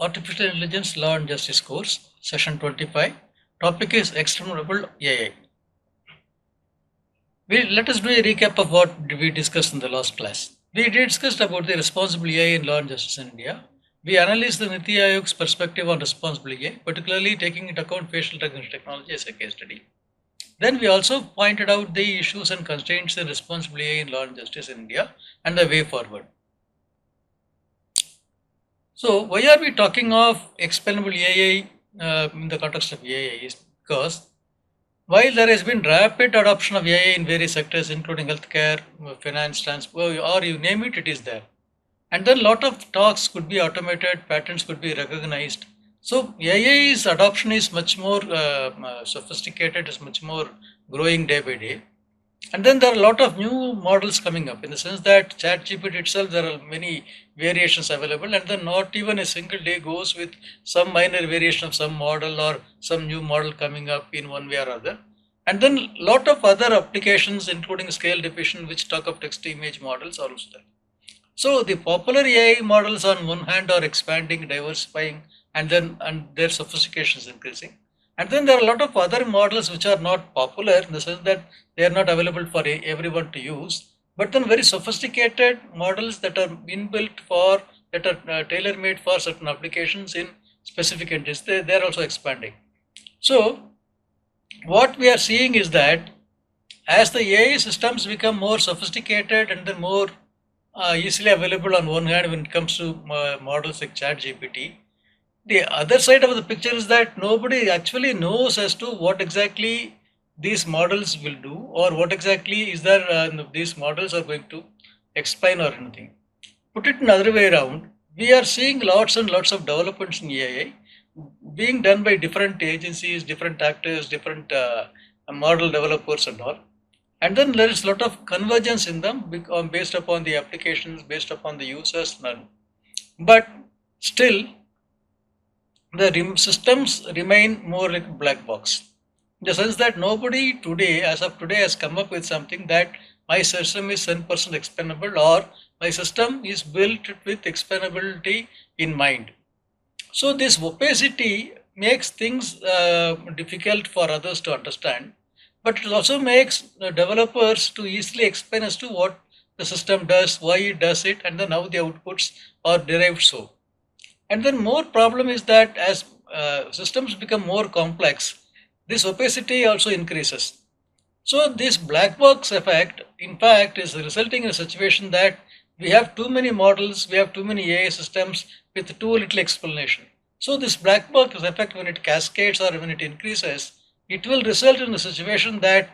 Artificial Intelligence Law and Justice course, session 25. Topic is Explainable AI. Let us do a recap of what we discussed in the last class. We discussed about the responsible AI in law and justice in India. We analyzed the Niti Aayog's perspective on responsible AI, particularly taking into account facial recognition technology as a case study. Then we also pointed out the issues and constraints in responsible AI in law and justice in India and the way forward. So why are we talking of explainable AI in the context of AI is because while there has been rapid adoption of AI in various sectors including healthcare, finance, transport, or you name it, it is there. And then a lot of tasks could be automated, patterns could be recognized. So AI's adoption is much more sophisticated, is much more growing day by day. And then there are a lot of new models coming up in the sense that ChatGPT itself, there are many variations available, and then not even a single day goes with some minor variation of some model or some new model coming up in one way or other. And then a lot of other applications, including scale diffusion, which talk of text to image models, are also there. So the popular AI models on one hand are expanding, diversifying, and their sophistication is increasing. And then there are a lot of other models which are not popular in the sense that they are not available for everyone to use, but then very sophisticated models that are inbuilt for, that are tailor-made for certain applications in specific industries, they are also expanding. So what we are seeing is that as the AI systems become more sophisticated and then more easily available on one hand when it comes to models like ChatGPT, the other side of the picture is that nobody actually knows as to what exactly these models will do or what exactly is there these models are going to explain or anything. Put it another way around, we are seeing lots and lots of developments in AI being done by different agencies, different actors, different model developers and all. And then there is a lot of convergence in them based upon the applications, based upon the users. But still, the systems remain more like a black box. In the sense that nobody today, as of today, has come up with something that my system is 10% explainable or my system is built with explainability in mind. So this opacity makes things difficult for others to understand, but it also makes developers to easily explain as to what the system does, why it does it, and then how the outputs are derived so. And then more problem is that as systems become more complex, this opacity also increases. So this black box effect, in fact, is resulting in a situation that we have too many models, we have too many AI systems with too little explanation. So this black box effect, when it cascades or when it increases, it will result in a situation that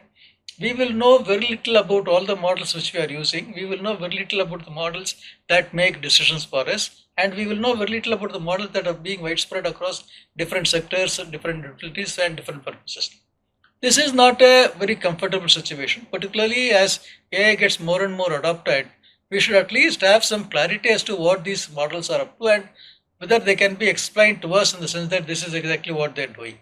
we will know very little about all the models which we are using. We will know very little about the models that make decisions for us, and we will know very little about the models that are being widespread across different sectors, different utilities, and different purposes. This is not a very comfortable situation, particularly as AI gets more and more adopted. We should at least have some clarity as to what these models are up to and whether they can be explained to us in the sense that this is exactly what they're doing.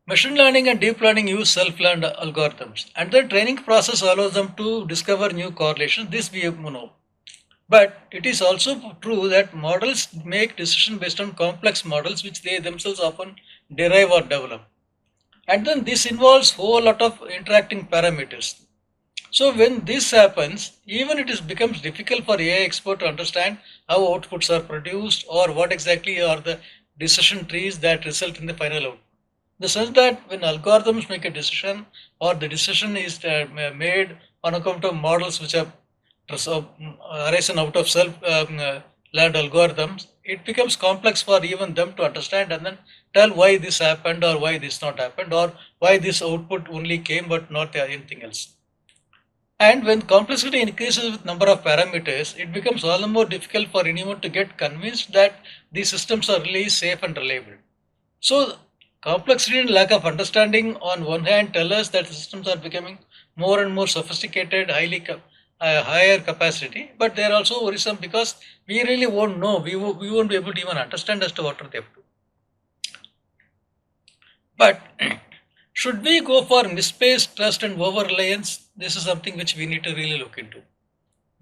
Machine learning and deep learning use self-learned algorithms, and the training process allows them to discover new correlations. This we know. But it is also true that models make decisions based on complex models which they themselves often derive or develop. And then this involves whole lot of interacting parameters. So when this happens, even it becomes difficult for AI expert to understand how outputs are produced or what exactly are the decision trees that result in the final output. The sense that when algorithms make a decision or the decision is made on account of models which are arisen out of self-learned algorithms, it becomes complex for even them to understand and then tell why this happened or why this not happened or why this output only came but not anything else. And when complexity increases with number of parameters, it becomes all the more difficult for anyone to get convinced that these systems are really safe and reliable. So complexity and lack of understanding on one hand tell us that the systems are becoming more and more sophisticated, higher capacity, but they are also worrisome because we really won't know, we won't be able to even understand as to what are they up to. But should we go for misplaced trust and over-reliance? This is something which we need to really look into.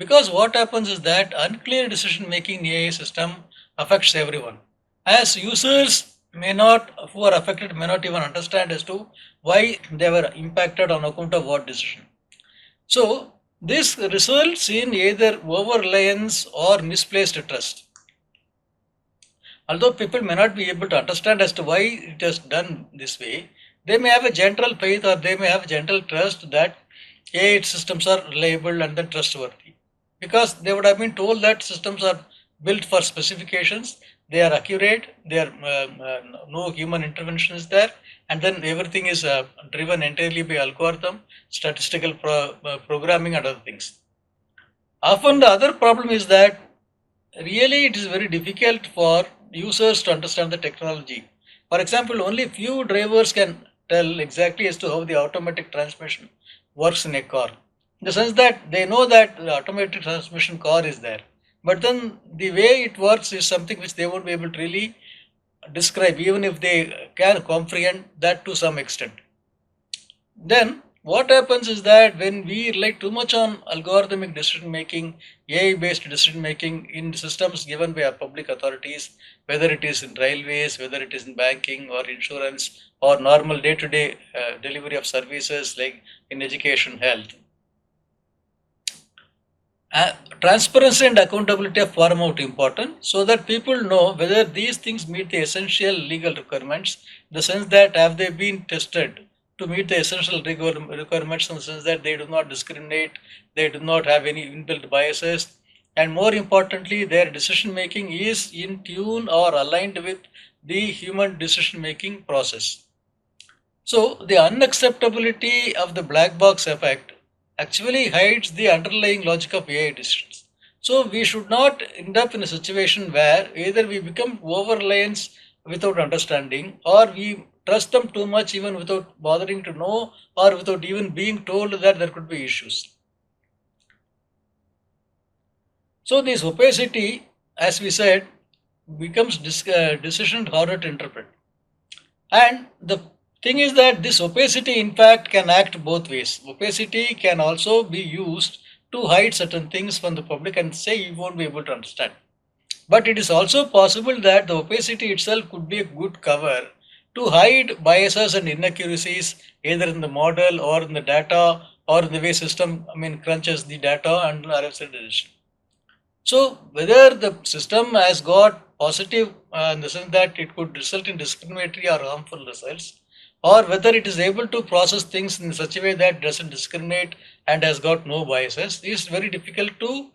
Because what happens is that unclear decision making in AI system affects everyone. As users may not, who are affected may not even understand as to why they were impacted on account of what decision. So this results in either over-reliance or misplaced trust. Although people may not be able to understand as to why it is done this way, they may have a general faith or they may have general trust that AI systems are reliable and then trustworthy. Because they would have been told that systems are built for specifications, they are accurate, no human intervention is there, and then everything is driven entirely by algorithm, statistical programming, and other things. Often the other problem is that really it is very difficult for users to understand the technology. For example, only few drivers can tell exactly as to how the automatic transmission works in a car. In the sense that they know that the automatic transmission car is there, but then the way it works is something which they won't be able to really describe, even if they can comprehend that to some extent. Then what happens is that when we rely too much on algorithmic decision making, AI based decision making in systems given by our public authorities, whether it is in railways, whether it is in banking or insurance or normal day to day delivery of services like in education, health, transparency and accountability are paramount important so that people know whether these things meet the essential legal requirements, in the sense that have they been tested to meet the essential requirements, in the sense that they do not discriminate, they do not have any inbuilt biases, and more importantly, their decision making is in tune or aligned with the human decision making process. So the unacceptability of the black box effect actually hides the underlying logic of AI decisions. So we should not end up in a situation where either we become over-reliance without understanding, or we trust them too much even without bothering to know or without even being told that there could be issues. So this opacity, as we said, becomes decision harder to interpret. And the thing is that this opacity, in fact, can act both ways. Opacity can also be used to hide certain things from the public and say you won't be able to understand. But it is also possible that the opacity itself could be a good cover to hide biases and inaccuracies either in the model or in the data or in the way system crunches the data and arrives at a decision. So whether the system has got positive in the sense that it could result in discriminatory or harmful results, or whether it is able to process things in such a way that doesn't discriminate and has got no biases, is very difficult to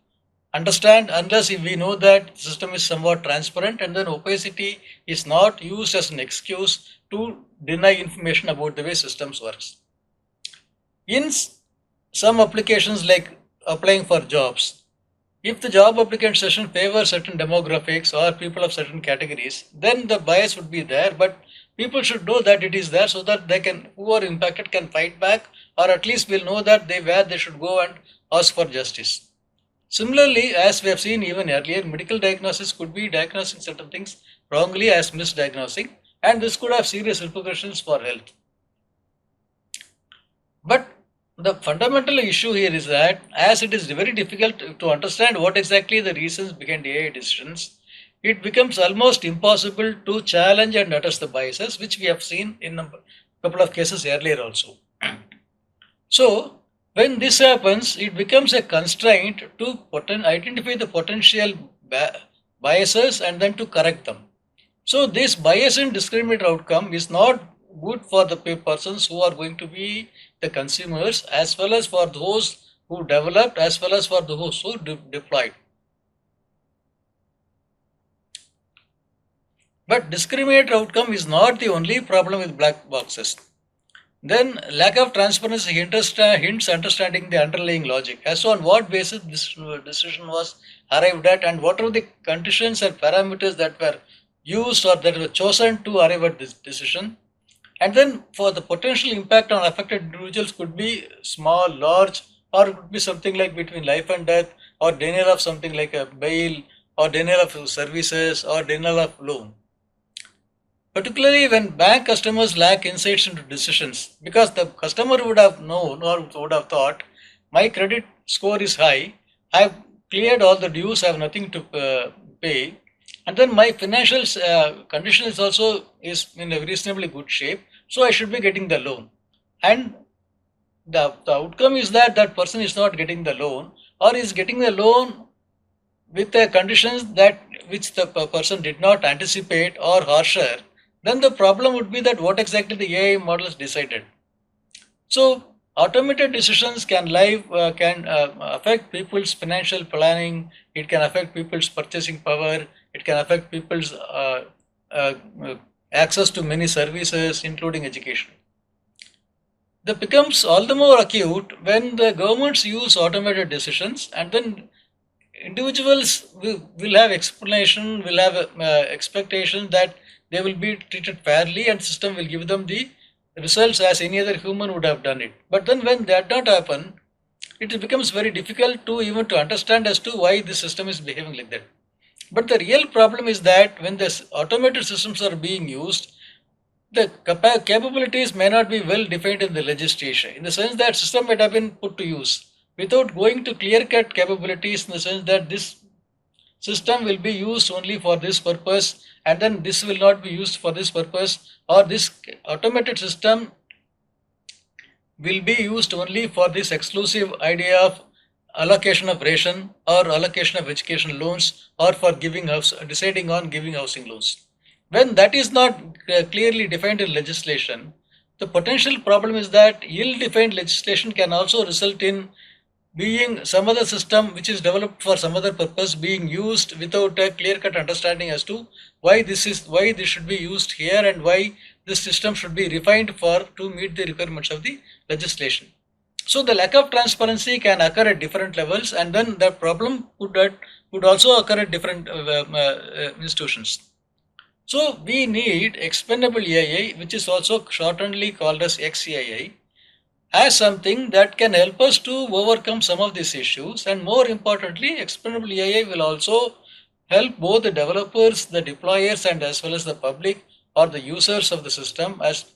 understand unless if we know that the system is somewhat transparent, and then opacity is not used as an excuse to deny information about the way systems works. In some applications like applying for jobs, if the job applicant session favors certain demographics or people of certain categories, then the bias would be there, but people should know that it is there so that they can, who are impacted can fight back, or at least will know that where they should go and ask for justice. Similarly, as we have seen even earlier, medical diagnosis could be diagnosing certain things wrongly as misdiagnosing, and this could have serious repercussions for health. But the fundamental issue here is that as it is very difficult to understand what exactly the reasons behind AI decisions, it becomes almost impossible to challenge and address the biases, which we have seen in a couple of cases earlier also. So when this happens, it becomes a constraint to identify the potential biases and then to correct them. So this bias and discriminatory outcome is not good for the persons who are going to be the consumers, as well as for those who developed, as well as for those who deployed. But discriminatory outcome is not the only problem with black boxes. Then lack of transparency hints understanding the underlying logic as to on what basis this decision was arrived at and what are the conditions and parameters that were used or that were chosen to arrive at this decision. And then for the potential impact on affected individuals could be small, large, or it could be something like between life and death, or denial of something like a bail, or denial of services, or denial of loan. Particularly when bank customers lack insights into decisions, because the customer would have known or would have thought, my credit score is high, I've cleared all the dues, I have nothing to pay, and then my financial condition is also is in a reasonably good shape, so I should be getting the loan. And the outcome is that that person is not getting the loan, or is getting the loan with the conditions that which the person did not anticipate or harsher. Then the problem would be that what exactly the AI models decided. So automated decisions can affect people's financial planning. It can affect people's purchasing power. It can affect people's uh, uh, access to many services, including education. That becomes all the more acute when the governments use automated decisions, and then individuals will have explanation, will have expectation that they will be treated fairly and system will give them the results as any other human would have done it. But then when that not happen, it becomes very difficult to even to understand as to why the system is behaving like that. But the real problem is that when the automated systems are being used, the capabilities may not be well defined in the legislation, in the sense that system might have been put to use without going to clear-cut capabilities, in the sense that this system will be used only for this purpose, and then this will not be used for this purpose, or this automated system will be used only for this exclusive idea of allocation of ration or allocation of education loans, or for giving house, deciding on giving housing loans. When that is not clearly defined in legislation, the potential problem is that ill-defined legislation can also result in being some other system which is developed for some other purpose being used without a clear-cut understanding as to why this should be used here, and why this system should be refined for to meet the requirements of the legislation. So the lack of transparency can occur at different levels, and then the problem could also occur at different institutions. So we need explainable AI, which is also shortenedly called as XAI, as something that can help us to overcome some of these issues. And more importantly, explainable AI will also help both the developers, the deployers, and as well as the public or the users of the system, as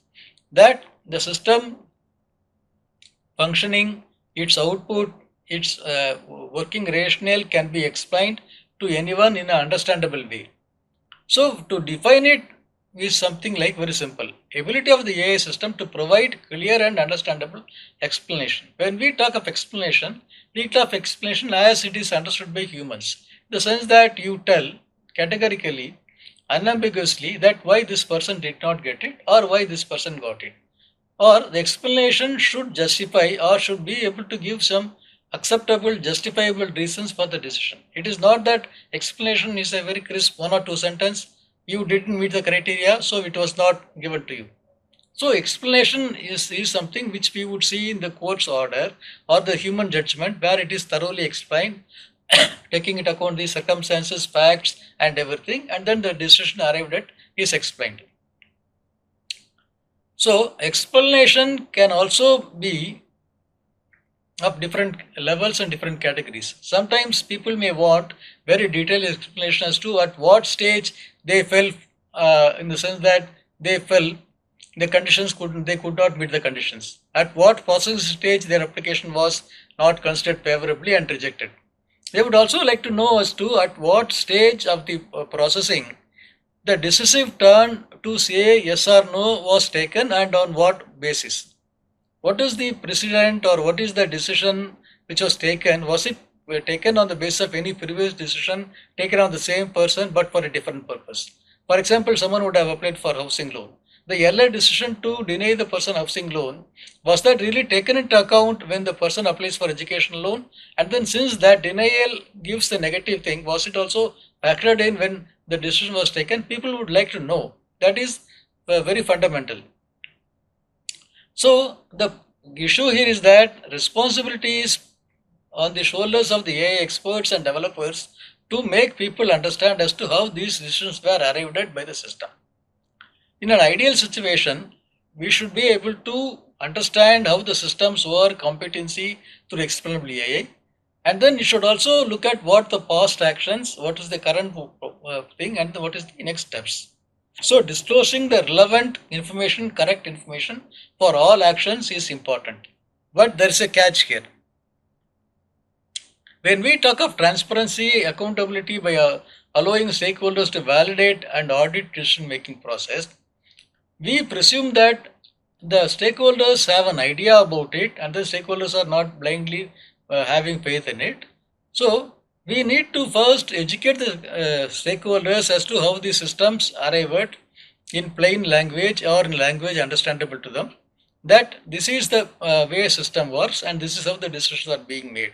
that the system functioning, its output, its working rationale can be explained to anyone in an understandable way. So to define it is something like very simple. Ability of the AI system to provide clear and understandable explanation. When we talk of explanation, we talk of explanation as it is understood by humans. The sense that you tell categorically, unambiguously, that why this person did not get it or why this person got it. Or the explanation should justify or should be able to give some acceptable, justifiable reasons for the decision. It is not that explanation is a very crisp one or two sentence, you didn't meet the criteria, so it was not given to you. So explanation is something which we would see in the court's order or the human judgment, where it is thoroughly explained, taking into account the circumstances, facts, and everything, and then the decision arrived at is explained. So explanation can also be of different levels and different categories. Sometimes people may want very detailed explanation as to at what stage they fell, in the sense that they fell, the conditions they could not meet the conditions. At what processing stage their application was not considered favorably and rejected. They would also like to know as to at what stage of the processing the decisive turn to say yes or no was taken, and on what basis. What is the precedent, or what is the decision which was taken? Was it taken on the basis of any previous decision taken on the same person but for a different purpose? For example, someone would have applied for housing loan. The earlier decision to deny the person housing loan, was that really taken into account when the person applies for education loan? And then since that denial gives the negative thing, was it also factored in when the decision was taken? People would like to know. That is very fundamental. So the issue here is that responsibility is on the shoulders of the AI experts and developers to make people understand as to how these decisions were arrived at by the system. In an ideal situation, we should be able to understand how the systems work, competency through explainable AI, and then you should also look at what the past actions, what is the current thing, and what is the next steps. So disclosing the relevant information, correct information for all actions is important. But there is a catch here. When we talk of transparency, accountability by allowing stakeholders to validate and audit decision-making process, we presume that the stakeholders have an idea about it and the stakeholders are not blindly having faith in it. So we need to first educate the stakeholders as to how the systems arrive at in plain language or in language understandable to them, that this is the way system works and this is how the decisions are being made.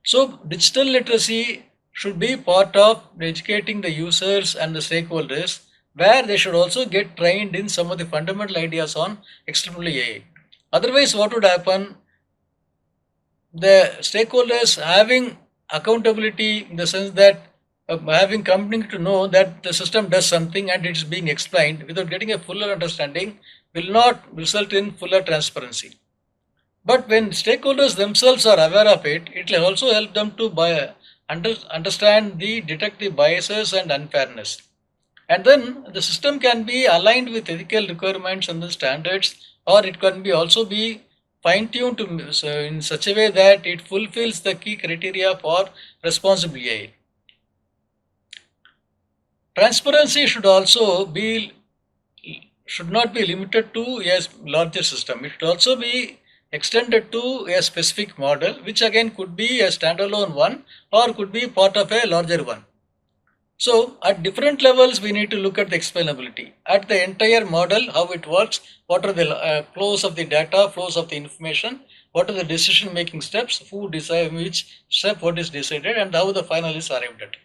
So digital literacy should be part of educating the users and the stakeholders, where they should also get trained in some of the fundamental ideas on explainable AI. Otherwise, what would happen? The stakeholders having accountability in the sense that having coming to know that the system does something and it is being explained without getting a fuller understanding will not result in fuller transparency. But when stakeholders themselves are aware of it, it will also help them to understand the detect the biases and unfairness. And then the system can be aligned with ethical requirements and the standards, or it can be also be fine-tuned to in such a way that it fulfills the key criteria for responsible AI. Transparency should not be limited to a larger system. It should also be extended to a specific model, which again could be a standalone one or could be part of a larger one. So at different levels, we need to look at the explainability. At the entire model, how it works, what are the flows of the data, flows of the information, what are the decision making steps, who decide which step, what is decided, and how the final is arrived at.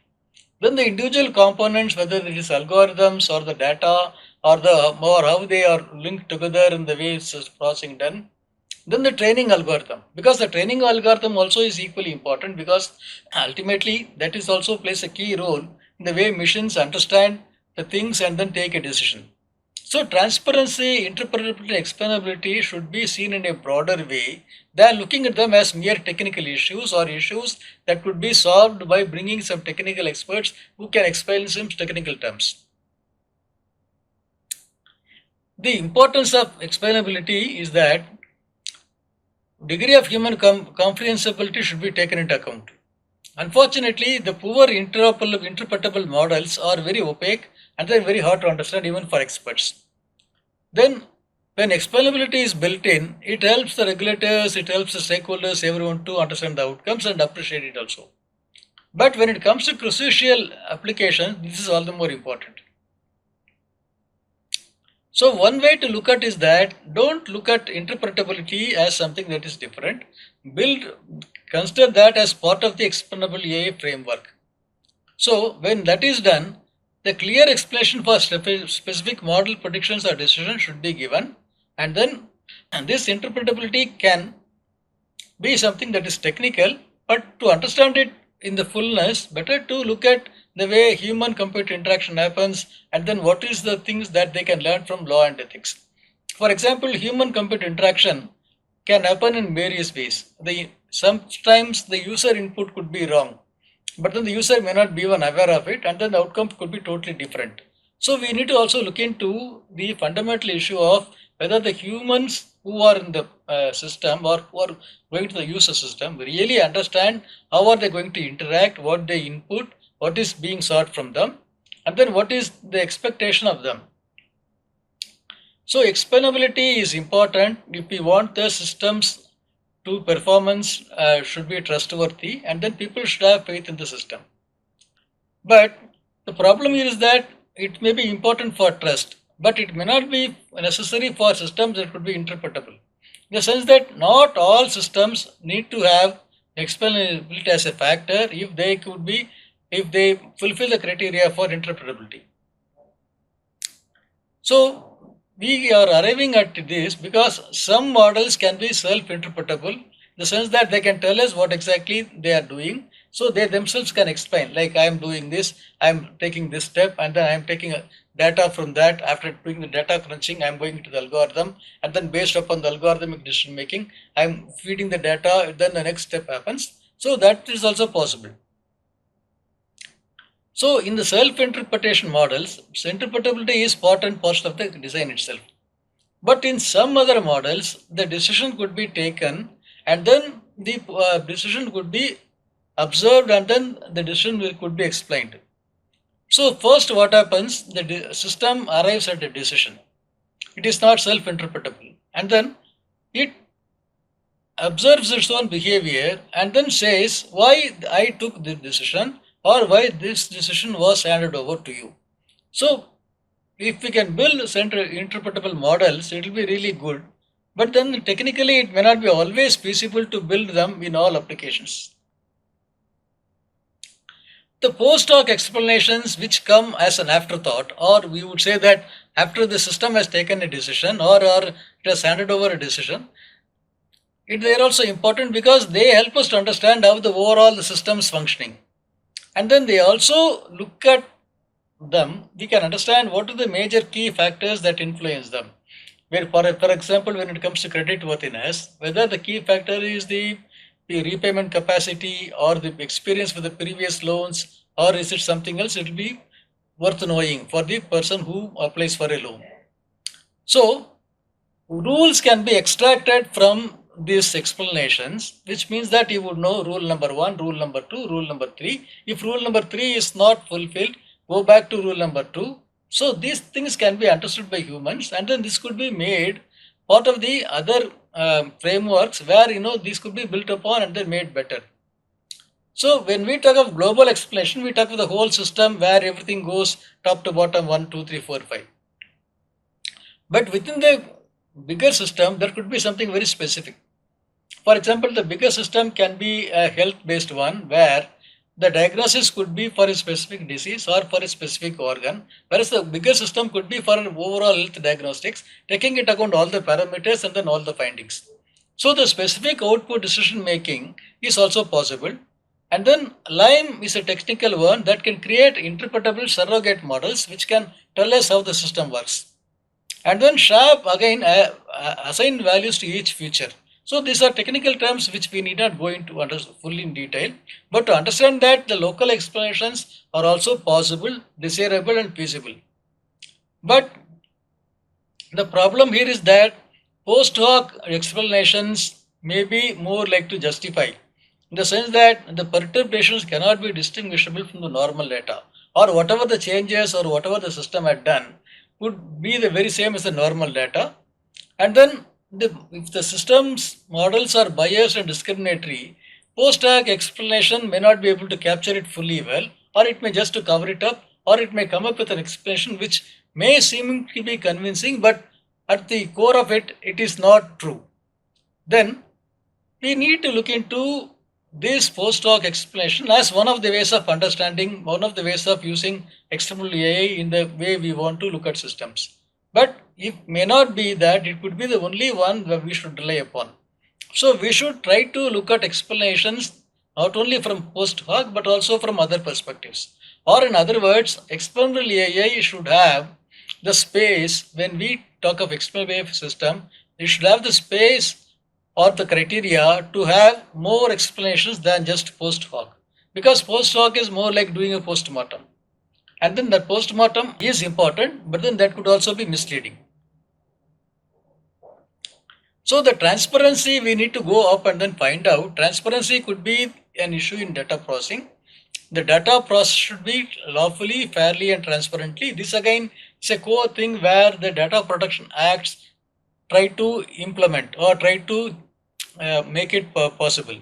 Then the individual components, whether it is algorithms or the data or how they are linked together in the way it's processing done. Then the training algorithm, because the training algorithm also is equally important, because ultimately that is also plays a key role in the way machines understand the things and then take a decision. So transparency, interpretability, explainability should be seen in a broader way than looking at them as mere technical issues or issues that could be solved by bringing some technical experts who can explain some technical terms. The importance of explainability is that degree of human comprehensibility should be taken into account. Unfortunately, the poor interpretable models are very opaque and they are very hard to understand even for experts. Then, when explainability is built in, it helps the regulators, it helps the stakeholders, everyone to understand the outcomes and appreciate it also. But when it comes to crucial applications, this is all the more important. So one way to look at is that don't look at interpretability as something that is different. Consider that as part of the explainable AI framework. So when that is done, the clear explanation for specific model predictions or decisions should be given, and then this interpretability can be something that is technical, but to understand it in the fullness, better to look at the way human computer interaction happens and then what is the things that they can learn from law and ethics. For example, human computer interaction can happen in various ways. Sometimes the user input could be wrong, but then the user may not be even aware of it and then the outcome could be totally different. So we need to also look into the fundamental issue of whether the humans who are in the system or who are going to the user system really understand how are they going to interact, what they input, what is being sought from them, and then what is the expectation of them. So explainability is important if we want the systems to performance should be trustworthy, and then people should have faith in the system. But the problem here is that it may be important for trust, but it may not be necessary for systems that could be interpretable. In the sense that not all systems need to have explainability as a factor if they fulfill the criteria for interpretability. So we are arriving at this because some models can be self-interpretable, in the sense that they can tell us what exactly they are doing. So they themselves can explain, like I am doing this, I am taking this step, and then I am taking data from that. After doing the data crunching, I am going to the algorithm, and then based upon the algorithmic decision making, I am feeding the data, then the next step happens. So that is also possible. So in the self-interpretation models, interpretability is part and parcel of the design itself. But in some other models, the decision could be taken and then the decision could be observed, and then the decision could be explained. So first what happens, the system arrives at a decision. It is not self-interpretable, and then it observes its own behavior and then says why I took this decision or why this decision was handed over to you. So if we can build interpretable models, it will be really good. But then technically it may not be always feasible to build them in all applications. The post hoc explanations which come as an afterthought, or we would say that after the system has taken a decision or it has handed over a decision, they are also important because they help us to understand how the overall the system is functioning. And then they also look at them, we can understand what are the major key factors that influence them. Where, for example, when it comes to credit worthiness, whether the key factor is the repayment capacity or the experience with the previous loans, or is it something else, it will be worth knowing for the person who applies for a loan. So, rules can be extracted from these explanations, which means that you would know rule number 1, rule number 2, rule number 3. If rule number 3 is not fulfilled, go back to rule number 2. So these things can be understood by humans, and then this could be made part of the other frameworks where these could be built upon and then made better. So when we talk of global explanation, we talk of the whole system where everything goes top to bottom 1, 2, 3, 4, 5. But within the bigger system, there could be something very specific. For example, the bigger system can be a health-based one where the diagnosis could be for a specific disease or for a specific organ, whereas the bigger system could be for an overall health diagnostics, taking into account all the parameters and then all the findings. So the specific output decision making is also possible. And then LIME is a technical one that can create interpretable surrogate models which can tell us how the system works. And then SHAP again assign values to each feature. So these are technical terms which we need not go into fully in detail, but to understand that the local explanations are also possible, desirable and feasible. But the problem here is that post hoc explanations may be more like to justify, in the sense that the perturbations cannot be distinguishable from the normal data, or whatever the changes or whatever the system had done would be the very same as the normal data. And then if the system's models are biased and discriminatory, post hoc explanation may not be able to capture it fully well, or it may just to cover it up, or it may come up with an explanation which may seem to be convincing, but at the core of it, it is not true. Then we need to look into this post hoc explanation as one of the ways of understanding, one of the ways of using explainable AI in the way we want to look at systems. But it may not be that it could be the only one that we should rely upon. So we should try to look at explanations not only from post hoc but also from other perspectives. Or in other words, explainable AI should have the space. When we talk of explainable AI system, it should have the space or the criteria to have more explanations than just post hoc, because post hoc is more like doing a post-mortem, and then that post-mortem is important, but then that could also be misleading. So the transparency, we need to go up and then find out. Transparency could be an issue in data processing. The data process should be lawfully, fairly and transparently. This again is a core thing where the Data Protection Acts try to implement or try to make it possible.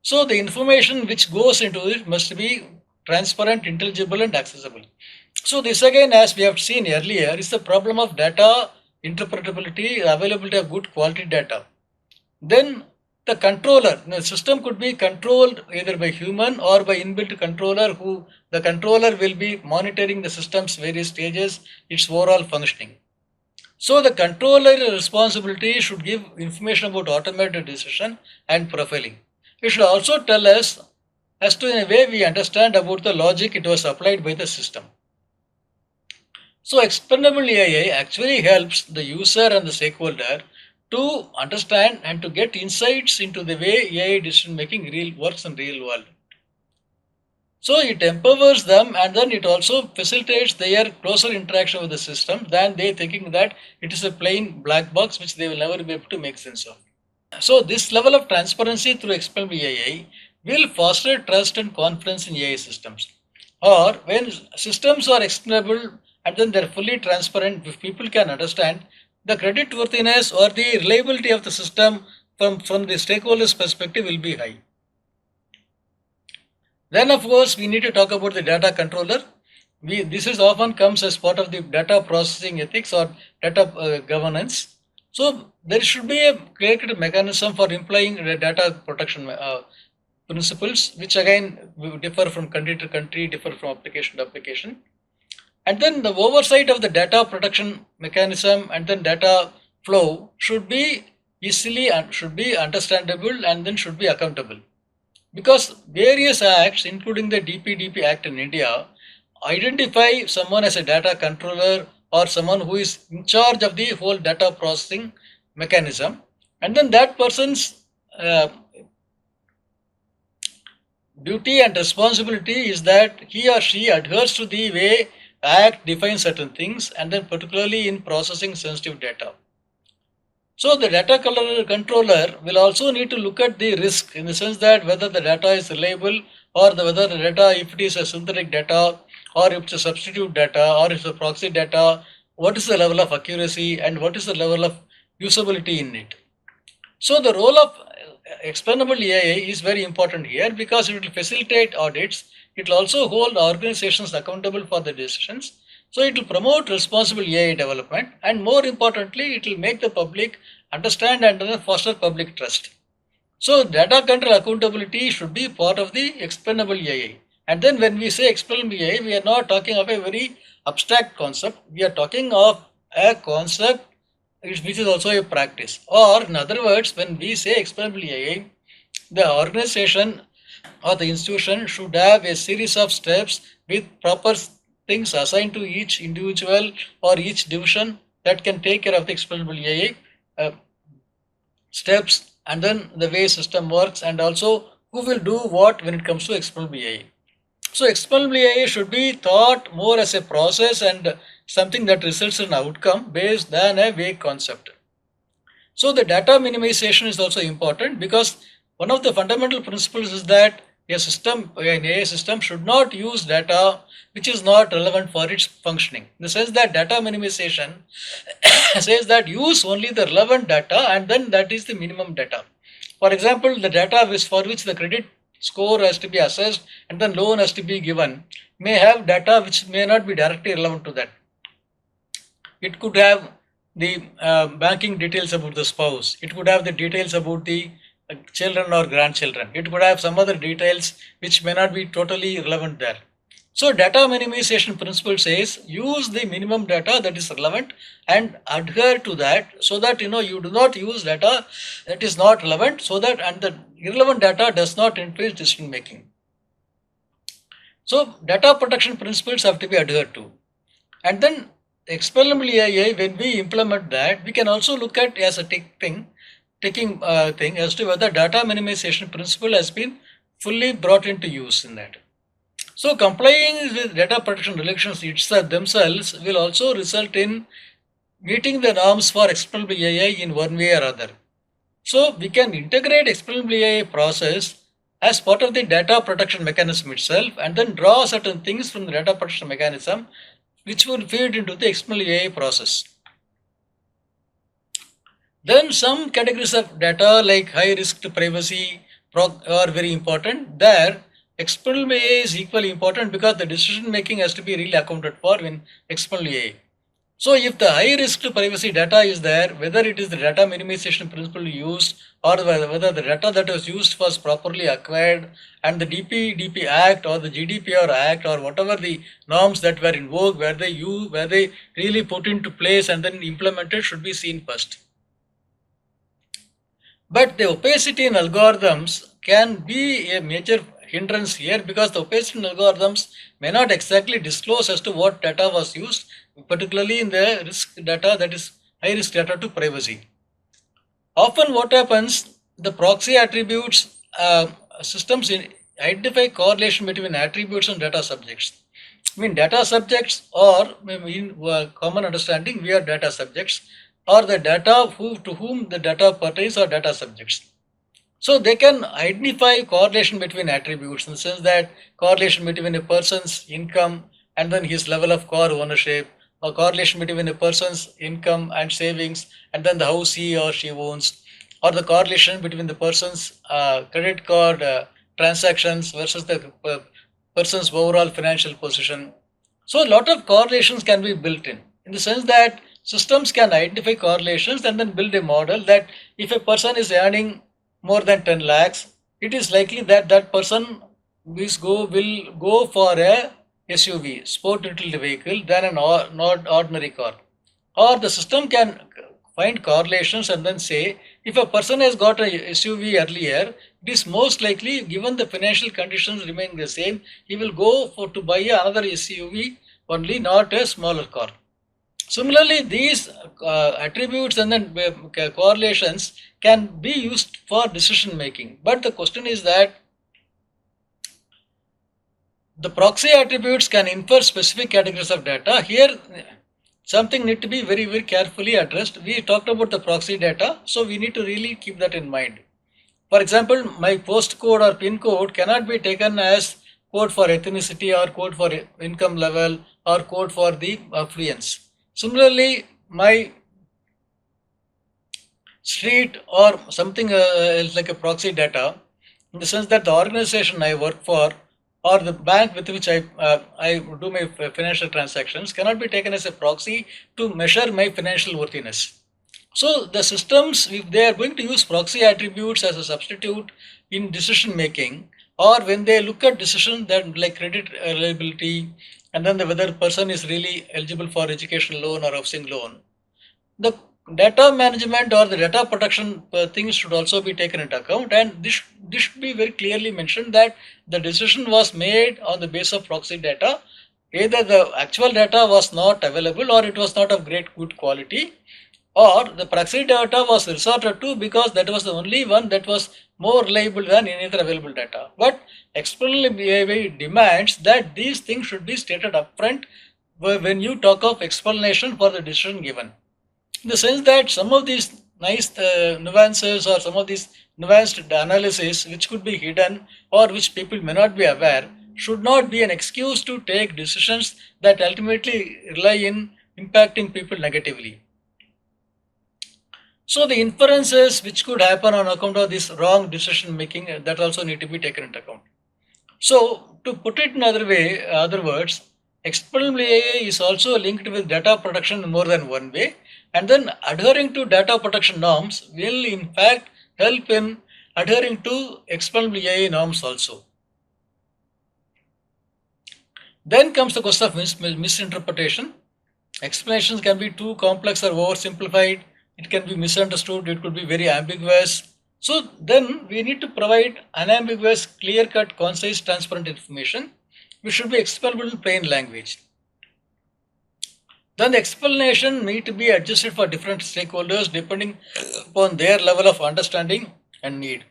So the information which goes into it must be transparent, intelligible and accessible. So this again, as we have seen earlier, is the problem of data interpretability, availability of good quality data. Then the controller, the system could be controlled either by human or by inbuilt controller, who the controller will be monitoring the system's various stages, its overall functioning. So the controller responsibility should give information about automated decision and profiling. It should also tell us as to in a way we understand about the logic it was applied by the system. So explainable AI actually helps the user and the stakeholder to understand and to get insights into the way AI decision making works in real world. So it empowers them, and then it also facilitates their closer interaction with the system than they thinking that it is a plain black box which they will never be able to make sense of. So this level of transparency through explainable AI will foster trust and confidence in AI systems. Or when systems are explainable and then they're fully transparent, if people can understand the creditworthiness or the reliability of the system from the stakeholders' perspective will be high. Then, of course, we need to talk about the data controller. This is often comes as part of the data processing ethics or data governance. So there should be a clear-cut mechanism for implying the data protection principles, which again will differ from country to country, differ from application to application. And then the oversight of the data protection mechanism and then data flow should be easily and should be understandable and then should be accountable. Because various acts, including the DPDP Act in India, identify someone as a data controller or someone who is in charge of the whole data processing mechanism, and then that person's duty and responsibility is that he or she adheres to the way Act defines certain things, and then particularly in processing sensitive data. So the data controller will also need to look at the risk in the sense that whether the data is reliable or whether the data, if it is a synthetic data or if it's a substitute data or if it's a proxy data, what is the level of accuracy and what is the level of usability in it. So the role of explainable AI is very important here because it will facilitate audits. It will also hold organizations accountable for the decisions. So it will promote responsible AI development, and more importantly, it will make the public understand and foster public trust. So data control accountability should be part of the explainable AI. And then when we say explainable AI, we are not talking of a very abstract concept. We are talking of a concept which is also a practice. Or in other words, when we say explainable AI, the organization or the institution should have a series of steps with proper things assigned to each individual or each division that can take care of the explainable AI steps, and then the way system works, and also who will do what when it comes to explainable AI. So explainable AI should be thought more as a process and something that results in outcome based than a vague concept. So the data minimization is also important because one of the fundamental principles is that an AI system should not use data which is not relevant for its functioning. In the sense that data minimization says that use only the relevant data and then that is the minimum data. For example, the data for which the credit score has to be assessed and then loan has to be given may have data which may not be directly relevant to that. It could have the banking details about the spouse. It could have the details about the children or grandchildren. It could have some other details which may not be totally relevant there. So data minimization principle says use the minimum data that is relevant and adhere to that so that you do not use data that is not relevant so that and the irrelevant data does not influence decision making. So data protection principles have to be adhered to. And then explainable AI, when we implement that, we can also look at as a taking thing as to whether data minimization principle has been fully brought into use in that. So complying with data protection regulations themselves will also result in meeting the norms for explainable AI in one way or other. So we can integrate explainable AI process as part of the data protection mechanism itself and then draw certain things from the data protection mechanism which will feed into the explainable AI process. Then some categories of data like high risk to privacy are very important. There explainable AI is equally important because the decision making has to be really accounted for in explainable AI. So if the high risk to privacy data is there, whether it is the data minimization principle used or whether the data that was used was properly acquired and the DPDP Act or the GDPR Act or whatever the norms that were in vogue where they really put into place and then implemented should be seen first. But the opacity in algorithms can be a major hindrance here because the opacity in algorithms may not exactly disclose as to what data was used, particularly in the risk data that is high risk data to privacy. Often what happens, the proxy attributes systems identify correlation between attributes and data subjects. I mean data subjects or in common understanding we are data subjects or the data to whom the data pertains are data subjects. So they can identify correlation between attributes in the sense that correlation between a person's income and then his level of car ownership, or correlation between a person's income and savings and then the house he or she owns, or the correlation between the person's credit card transactions versus the person's overall financial position. So a lot of correlations can be built in the sense that systems can identify correlations and then build a model that if a person is earning more than 10 lakhs, it is likely that that person will go for a SUV, sport utility vehicle, than an not ordinary car. Or the system can find correlations and then say if a person has got a SUV earlier, it is most likely, given the financial conditions remain the same, he will go for to buy another SUV only, not a smaller car. Similarly, these attributes and then correlations can be used for decision making. But the question is that the proxy attributes can infer specific categories of data. Here, something need to be very, very carefully addressed. We talked about the proxy data, so we need to really keep that in mind. For example, my postcode or PIN code cannot be taken as code for ethnicity or code for income level or code for the affluence. Similarly, my street or something else like a proxy data, in the sense that the organization I work for or the bank with which I do my financial transactions cannot be taken as a proxy to measure my financial worthiness. So the systems, if they are going to use proxy attributes as a substitute in decision making, or when they look at decisions that like credit reliability and then whether the person is really eligible for education loan or housing loan, the data management or the data protection things should also be taken into account, and this should be very clearly mentioned that the decision was made on the basis of proxy data. Either the actual data was not available or it was not of great good quality, or the proxy data was resorted to because that was the only one that was more reliable than any other available data. But explainable AI demands that these things should be stated upfront when you talk of explanation for the decision given. In the sense that some of these nice nuances or some of these nuanced analysis which could be hidden or which people may not be aware should not be an excuse to take decisions that ultimately rely in impacting people negatively. So the inferences which could happen on account of this wrong decision making that also need to be taken into account. So to put it in other words, explainable AI is also linked with data protection in more than one way, and then adhering to data protection norms will in fact help in adhering to explainable AI norms also. Then comes the question of misinterpretation. Explanations can be too complex or oversimplified. It can be misunderstood. It could be very ambiguous. So then we need to provide unambiguous, clear-cut, concise, transparent information, which should be explainable in plain language. Then the explanation need to be adjusted for different stakeholders depending upon their level of understanding and need.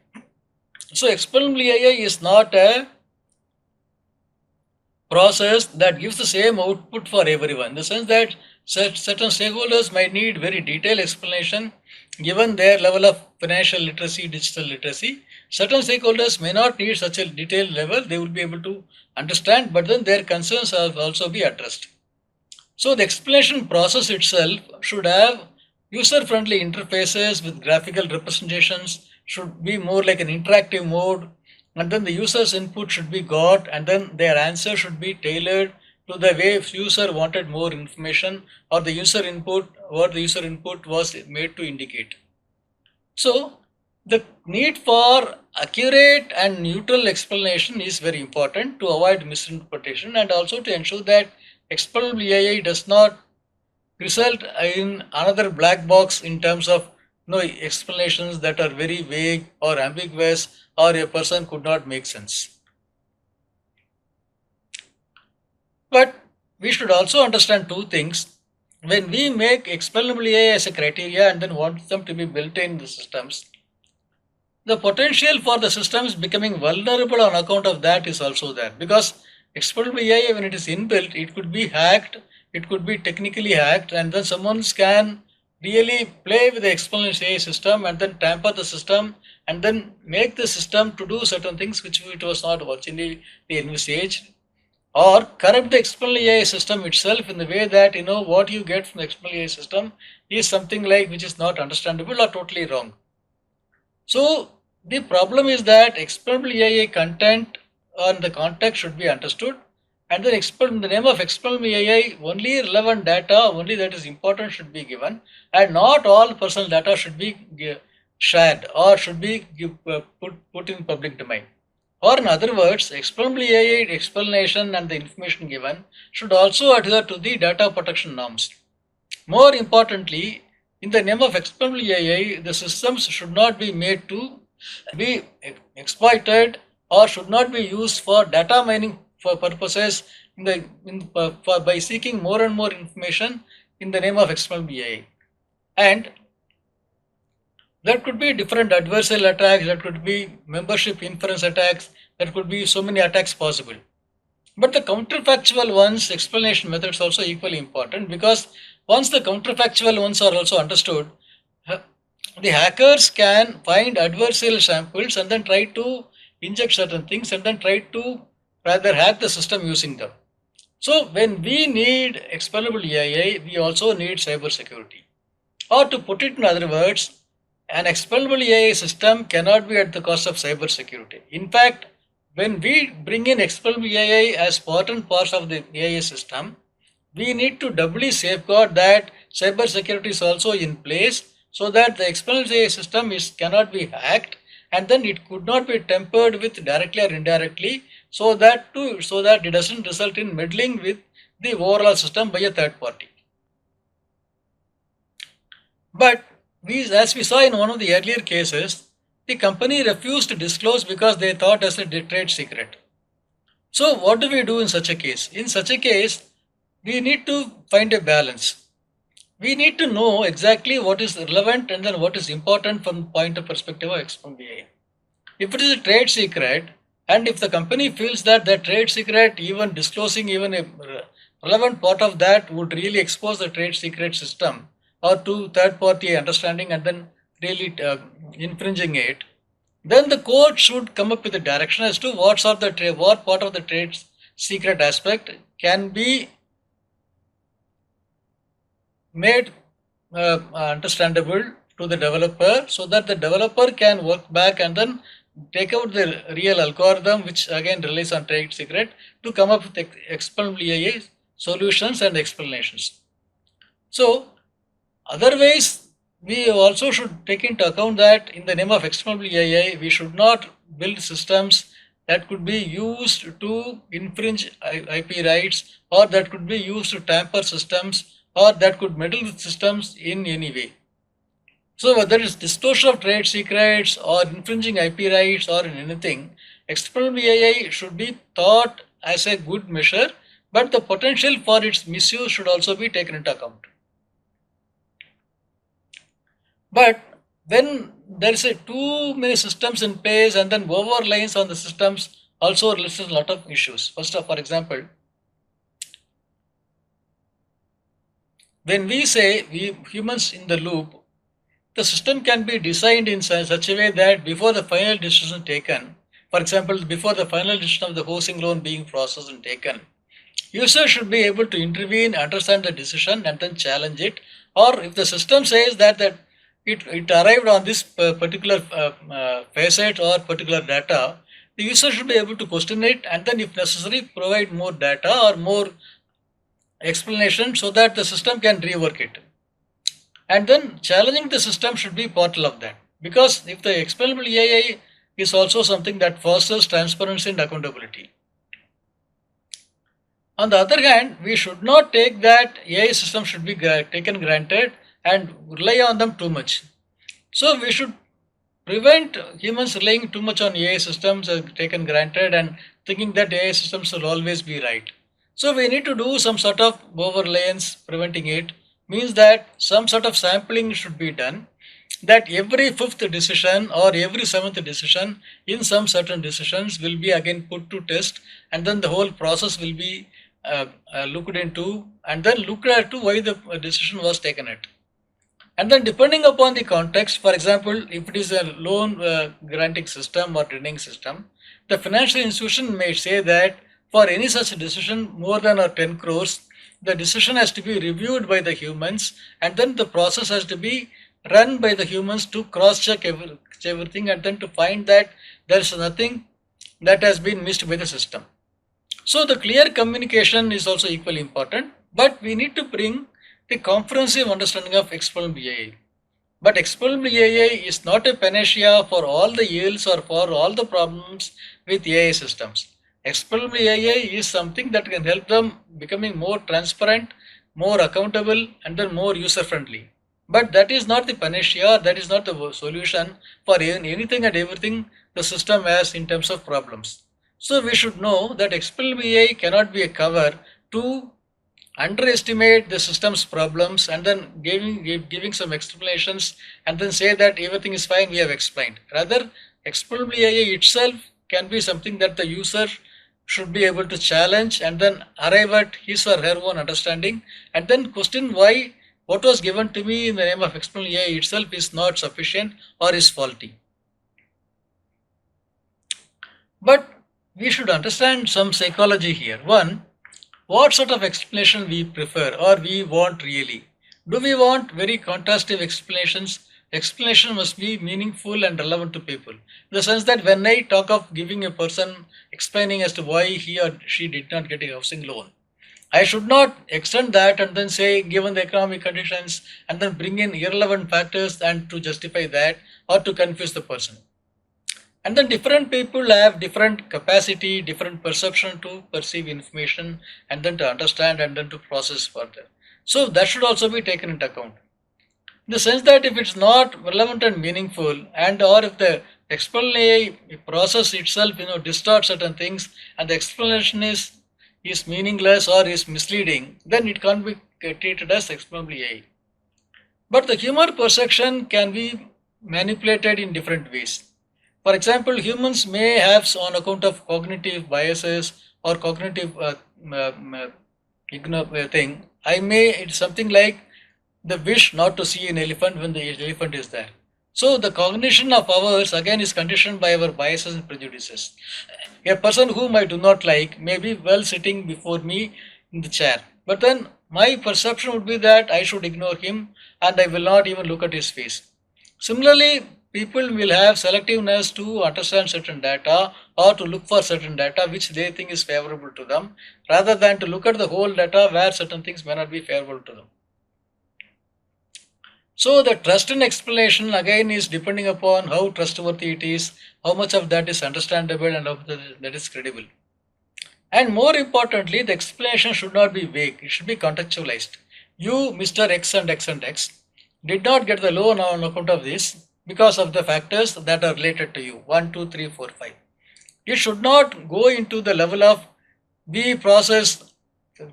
So explainable AI is not a process that gives the same output for everyone, in the sense that certain stakeholders might need very detailed explanation given their level of financial literacy, digital literacy. Certain stakeholders may not need such a detailed level, they will be able to understand, but then their concerns will also be addressed. So the explanation process itself should have user-friendly interfaces with graphical representations, should be more like an interactive mode, and then the user's input should be got, and then their answer should be tailored to the way if user wanted more information or the user input, what the user input was made to indicate. So the need for accurate and neutral explanation is very important to avoid misinterpretation and also to ensure that explainable AI does not result in another black box in terms of explanations that are very vague or ambiguous or a person could not make sense. But we should also understand two things. When we make explainable AI as a criteria and then want them to be built in the systems, the potential for the systems becoming vulnerable on account of that is also there, because explainable AI, when it is inbuilt, it could be hacked, it could be technically hacked, and then someone can really play with the exponential AI system and then tamper the system and then make the system to do certain things which it was not originally envisaged, or corrupt the exponential AI system itself in the way that what you get from the exponential AI system is something like which is not understandable or totally wrong. So the problem is that explainable AI content and the context should be understood, and then in the name of explainable AI, only relevant data, only that is important should be given, and not all personal data should be shared or should be put in public domain. Or in other words, explainable AI explanation and the information given should also adhere to the data protection norms. More importantly, in the name of explainable AI, the systems should not be made to be exploited or should not be used for data mining for purposes by seeking more and more information in the name of explainable AI. And there could be different adversarial attacks, there could be membership inference attacks, there could be so many attacks possible. But the counterfactual ones, explanation methods also equally important, because once the counterfactual ones are also understood, the hackers can find adversarial samples and then try to inject certain things and then try to rather hack the system using them. So when we need explainable AI, we also need cyber security. Or to put it in other words, an explainable AI system cannot be at the cost of cyber security. In fact, when we bring in explainable AI as part and parcel of the AI system, we need to doubly safeguard that cyber security is also in place so that the explainable AI system cannot be hacked, and then it could not be tempered with directly or indirectly, so that it doesn't result in meddling with the overall system by a third party. But as we saw in one of the earlier cases, the company refused to disclose because they thought as a trade secret. So what do we do in such a case? In such a case, we need to find a balance. We need to know exactly what is relevant and then what is important from the point of perspective of explainable AI. If it is a trade secret, and if the company feels that that trade secret, even disclosing even a relevant part of that would really expose the trade secret system or to third party understanding and then really infringing it, then the court should come up with a direction as to what part of the trade secret aspect can be made understandable to the developer, so that the developer can work back and then take out the real algorithm, which again relies on trade secret, to come up with explainable AI solutions and explanations. So otherwise, we also should take into account that in the name of explainable AI, we should not build systems that could be used to infringe IP rights, or that could be used to tamper systems, or that could meddle with systems in any way. So whether it's disclosure of trade secrets or infringing IP rights or in anything, explainable AI should be thought as a good measure, but the potential for its misuse should also be taken into account. But when there is too many systems in place and then over-reliance on the systems also leads to a lot of issues. First of all, for example, when we say we humans in the loop, the system can be designed in such a way that before the final decision taken, for example, before the final decision of the housing loan being processed and taken, user should be able to intervene, understand the decision, and then challenge it. Or if the system says that it arrived on this particular facet or particular data, the user should be able to question it and then, if necessary, provide more data or more explanation so that the system can rework it. And then challenging the system should be part of that, because if the explainable AI is also something that fosters transparency and accountability. On the other hand, we should not take that AI system should be taken granted and rely on them too much. So we should prevent humans relying too much on AI systems taken granted and thinking that AI systems will always be right. So we need to do some sort of over-reliance. Preventing it means that some sort of sampling should be done, that every fifth decision or every seventh decision in some certain decisions will be again put to test, and then the whole process will be looked into and then looked at to why the decision was taken at. And then depending upon the context, for example, if it is a loan granting system or lending system, the financial institution may say that for any such decision more than or 10 crores, the decision has to be reviewed by the humans, and then the process has to be run by the humans to cross-check everything, and then to find that there is nothing that has been missed by the system. So the clear communication is also equally important, but we need to bring the comprehensive understanding of explainable AI. But explainable AI is not a panacea for all the ills or for all the problems with AI systems. Explainable AI is something that can help them becoming more transparent, more accountable, and then more user friendly. But that is not the panacea, that is not the solution for anything and everything the system has in terms of problems. So we should know that explainable AI cannot be a cover to underestimate the system's problems and then giving some explanations and then say that everything is fine, we have explained. Rather, explainable AI itself can be something that the user should be able to challenge and then arrive at his or her own understanding and then question why what was given to me in the name of explainable AI itself is not sufficient or is faulty. But we should understand some psychology here. One, what sort of explanation we prefer or we want really? Do we want very contrastive explanations? Explanation must be meaningful and relevant to people. In the sense that when I talk of giving a person explaining as to why he or she did not get a housing loan, I should not extend that and then say given the economic conditions and then bring in irrelevant factors and to justify that or to confuse the person. And then different people have different capacity, different perception to perceive information and then to understand and then to process further. So that should also be taken into account. In the sense that if it's not relevant and meaningful and or if the explanatory process itself distorts certain things and the explanation is meaningless or is misleading, then it can't be treated as explainable AI. But the human perception can be manipulated in different ways. For example, humans may have, on account of cognitive biases or cognitive thing, it's something like the wish not to see an elephant when the elephant is there. So the cognition of ours again is conditioned by our biases and prejudices. A person whom I do not like may be well sitting before me in the chair, but then my perception would be that I should ignore him and I will not even look at his face. Similarly, people will have selectiveness to understand certain data or to look for certain data which they think is favorable to them rather than to look at the whole data where certain things may not be favorable to them. So the trust in explanation again is depending upon how trustworthy it is, how much of that is understandable and how much that is credible. And more importantly, the explanation should not be vague, it should be contextualized. You, Mr. X and X and X, did not get the loan on account of this because of the factors that are related to you 1, 2, 3, 4, 5. You should not go into the level of we process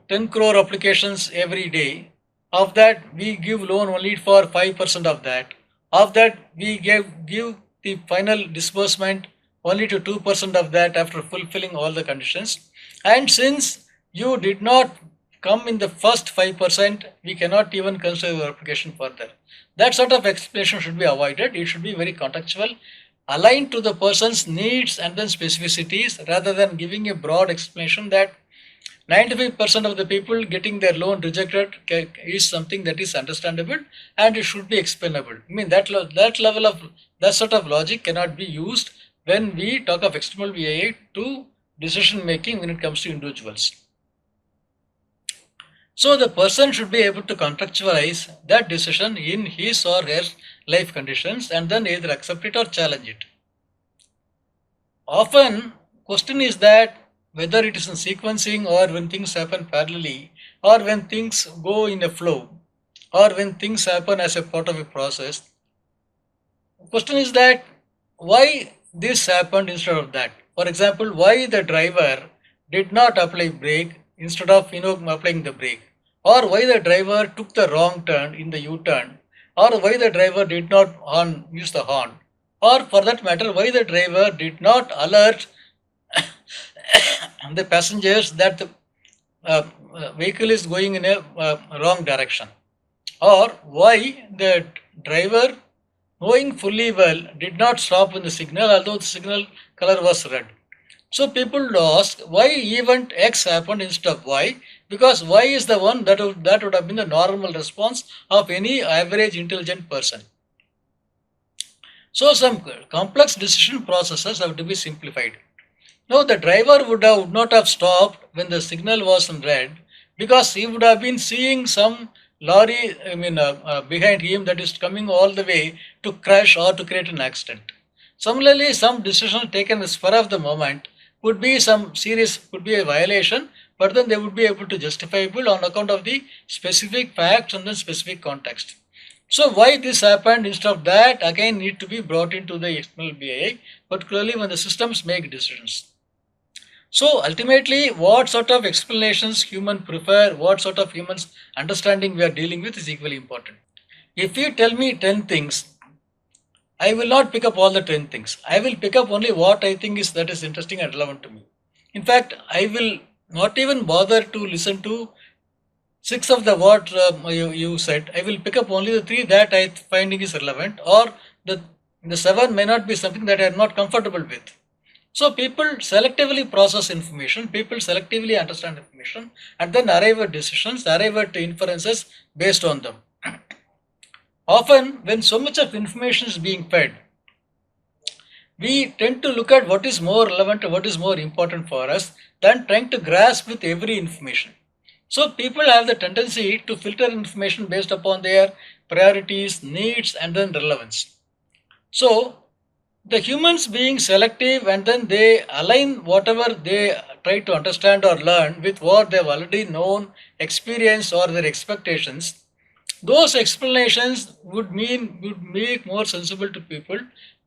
10 crore applications every day. Of that, we give loan only for 5% of that. Of that, we give the final disbursement only to 2% of that after fulfilling all the conditions. And since you did not come in the first 5%, we cannot even consider your application further. That sort of explanation should be avoided. It should be very contextual, aligned to the person's needs and then specificities rather than giving a broad explanation that 95% of the people getting their loan rejected is something that is understandable and it should be explainable. I mean that sort of logic cannot be used when we talk of explainable AI to decision making when it comes to individuals. So the person should be able to contextualize that decision in his or her life conditions and then either accept it or challenge it. Often, question is that whether it is in sequencing or when things happen parallelly or when things go in a flow or when things happen as a part of a process. The question is that why this happened instead of that. For example, why the driver did not apply brake instead of applying the brake, or why the driver took the wrong turn in the U-turn, or why the driver did not use the horn, or for that matter, why the driver did not alert the passengers that the vehicle is going in a wrong direction. or why the driver, knowing fully well, did not stop in the signal although the signal color was red. So people would ask why event X happened instead of Y, because Y is the one that would have been the normal response of any average intelligent person. So some complex decision processes have to be simplified. Now the driver would not have stopped when the signal was in red, because he would have been seeing some lorry, behind him, that is coming all the way to crash or to create an accident. Similarly, some decision taken as spur of the moment could be some serious, could be a violation, but then they would be able to justifiable on account of the specific facts and the specific context. So why this happened instead of that again need to be brought into the explainable AI, particularly when the systems make decisions. So ultimately, what sort of explanations human prefer, what sort of humans understanding we are dealing with is equally important. If you tell me 10 things, I will not pick up all the 10 things. I will pick up only what I think is that is interesting and relevant to me. In fact, I will not even bother to listen to six of the what you said. I will pick up only the three that I finding is relevant, or the seven may not be something that I am not comfortable with. So people selectively process information, people selectively understand information, and then arrive at decisions, arrive at inferences based on them. Often, when so much of information is being fed, we tend to look at what is more relevant and what is more important for us than trying to grasp with every information. So people have the tendency to filter information based upon their priorities, needs, and then relevance. So the humans being selective, and then they align whatever they try to understand or learn with what they've already known, experienced, or their expectations. Those explanations would make more sensible to people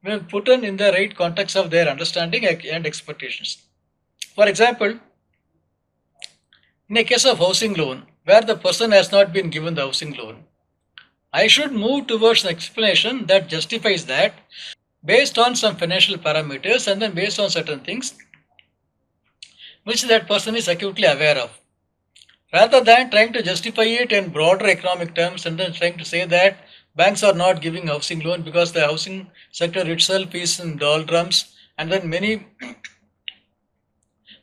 when put in the right context of their understanding and expectations. For example, in a case of housing loan, where the person has not been given the housing loan, I should move towards an explanation that justifies that based on some financial parameters and then based on certain things which that person is acutely aware of, rather than trying to justify it in broader economic terms and then trying to say that banks are not giving housing loan because the housing sector itself is in doldrums, and then many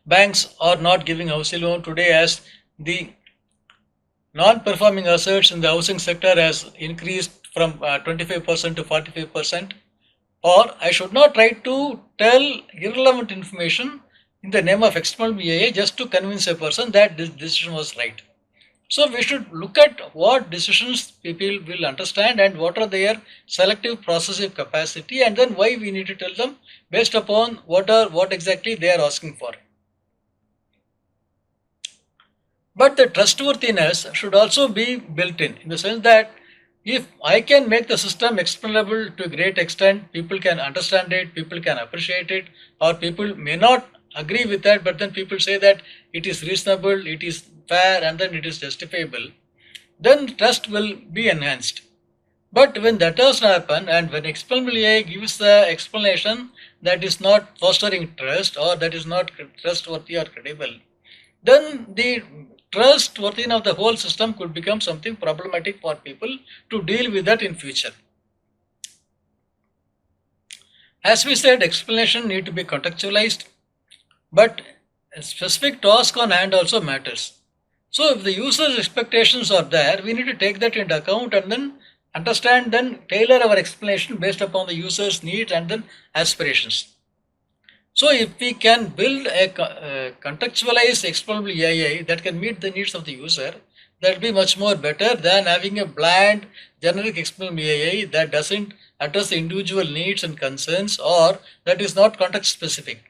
banks are not giving housing loan today as the non-performing assets in the housing sector has increased from 25% to 45%. Or I should not try to tell irrelevant information in the name of explainable AI just to convince a person that this decision was right. So we should look at what decisions people will understand and what are their selective processive capacity, and then why we need to tell them based upon what exactly they are asking for. But the trustworthiness should also be built in the sense that if I can make the system explainable to a great extent, people can understand it, people can appreciate it, or people may not agree with that, but then people say that it is reasonable, it is fair, and then it is justifiable, then trust will be enhanced. But when that does not happen, and when explainable AI gives the explanation that is not fostering trust or that is not trustworthy or credible, then the trustworthiness of the whole system could become something problematic for people to deal with that in future. As we said, explanation need to be contextualized, but a specific task on hand also matters. So if the user's expectations are there, we need to take that into account and then understand, then tailor our explanation based upon the user's needs and then aspirations. So if we can build a contextualized explainable AI that can meet the needs of the user, that will be much more better than having a bland generic explainable AI that doesn't address the individual needs and concerns or that is not context specific.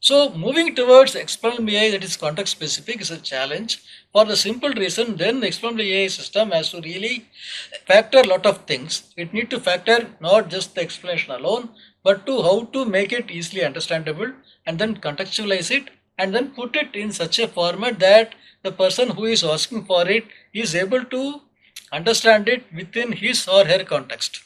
So moving towards explainable AI that is context specific is a challenge for the simple reason then the explainable AI system has to really factor a lot of things. It need to factor not just the explanation alone, but to how to make it easily understandable and then contextualize it and then put it in such a format that the person who is asking for it is able to understand it within his or her context.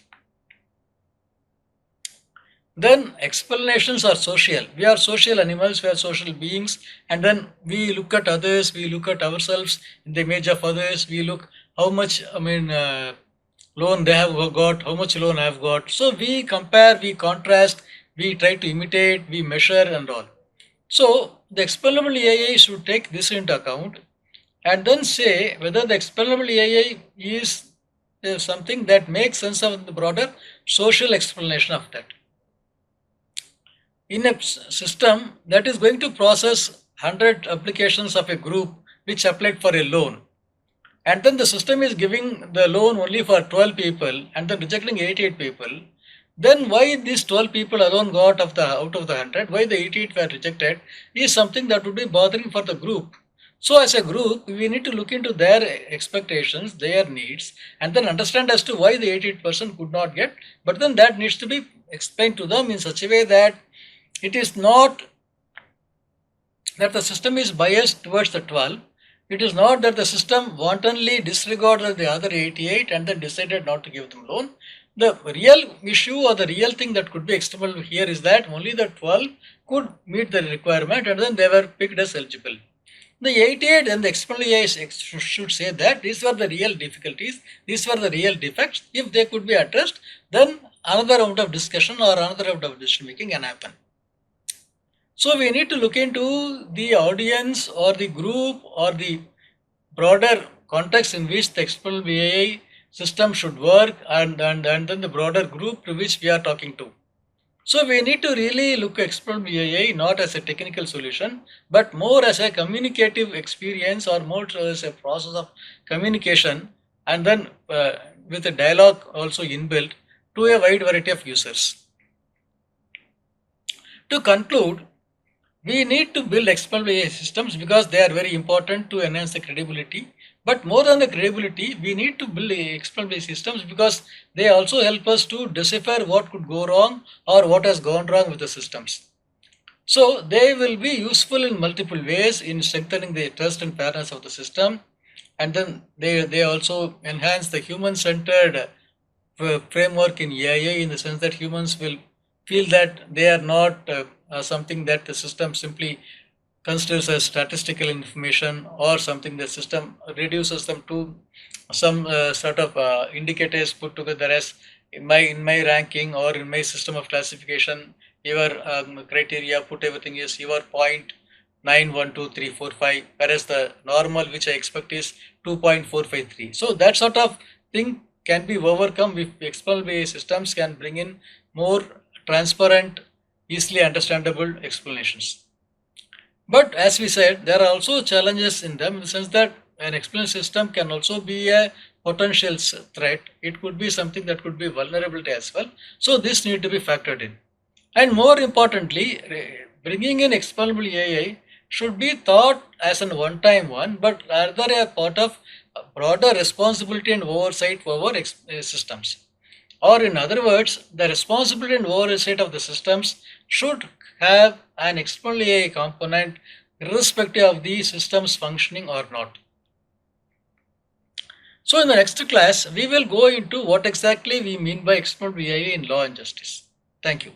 Then explanations are social. We are social animals, we are social beings, and then we look at others, we look at ourselves in the image of others, we look how much, loan they have got, how much loan I have got. So we compare, we contrast, we try to imitate, we measure and all. So the explainable AI should take this into account and then say whether the explainable AI is something that makes sense of the broader social explanation of that. In a system that is going to process 100 applications of a group which applied for a loan, and then the system is giving the loan only for 12 people and then rejecting 88 people, then why these 12 people alone got out of the 100, why the 88 were rejected, is something that would be bothering for the group. So as a group, we need to look into their expectations, their needs, and then understand as to why the 88% could not get, but then that needs to be explained to them in such a way that it is not that the system is biased towards the 12. It is not that the system wantonly disregarded the other 88 and then decided not to give them loan. The real issue or the real thing that could be explainable here is that only the 12 could meet the requirement and then they were picked as eligible. The 88 and the explainable AI should say that these were the real difficulties, these were the real defects. If they could be addressed, then another round of discussion or another round of decision making can happen. So we need to look into the audience or the group or the broader context in which the explainable AI system should work and then the broader group to which we are talking to. So we need to really look at explainable AI not as a technical solution, but more as a communicative experience or more as a process of communication and then with a dialogue also inbuilt to a wide variety of users. To conclude, we need to build explainable AI systems because they are very important to enhance the credibility. But more than the credibility, we need to build explainable AI systems because they also help us to decipher what could go wrong or what has gone wrong with the systems. So they will be useful in multiple ways in strengthening the trust and fairness of the system. And then they also enhance the human-centered framework in AI in the sense that humans will feel that they are not something that the system simply considers as statistical information or something the system reduces them to some sort of indicators put together as in my ranking or in my system of classification, your criteria put everything is your point 9123455, whereas the normal which I expect is 2.453. So that sort of thing can be overcome if explainable AI systems can bring in more transparent, easily understandable explanations. But as we said, there are also challenges in them in the sense that an explanation system can also be a potential threat. It could be something that could be vulnerability as well. So this need to be factored in. And more importantly, bringing in explainable AI should be thought as an one-time one, but rather a part of broader responsibility and oversight over systems. Or in other words, the responsibility and oversight of the systems should have an explainable AI component irrespective of the system's functioning or not. So in the next class, we will go into what exactly we mean by explainable AI in law and justice. Thank you.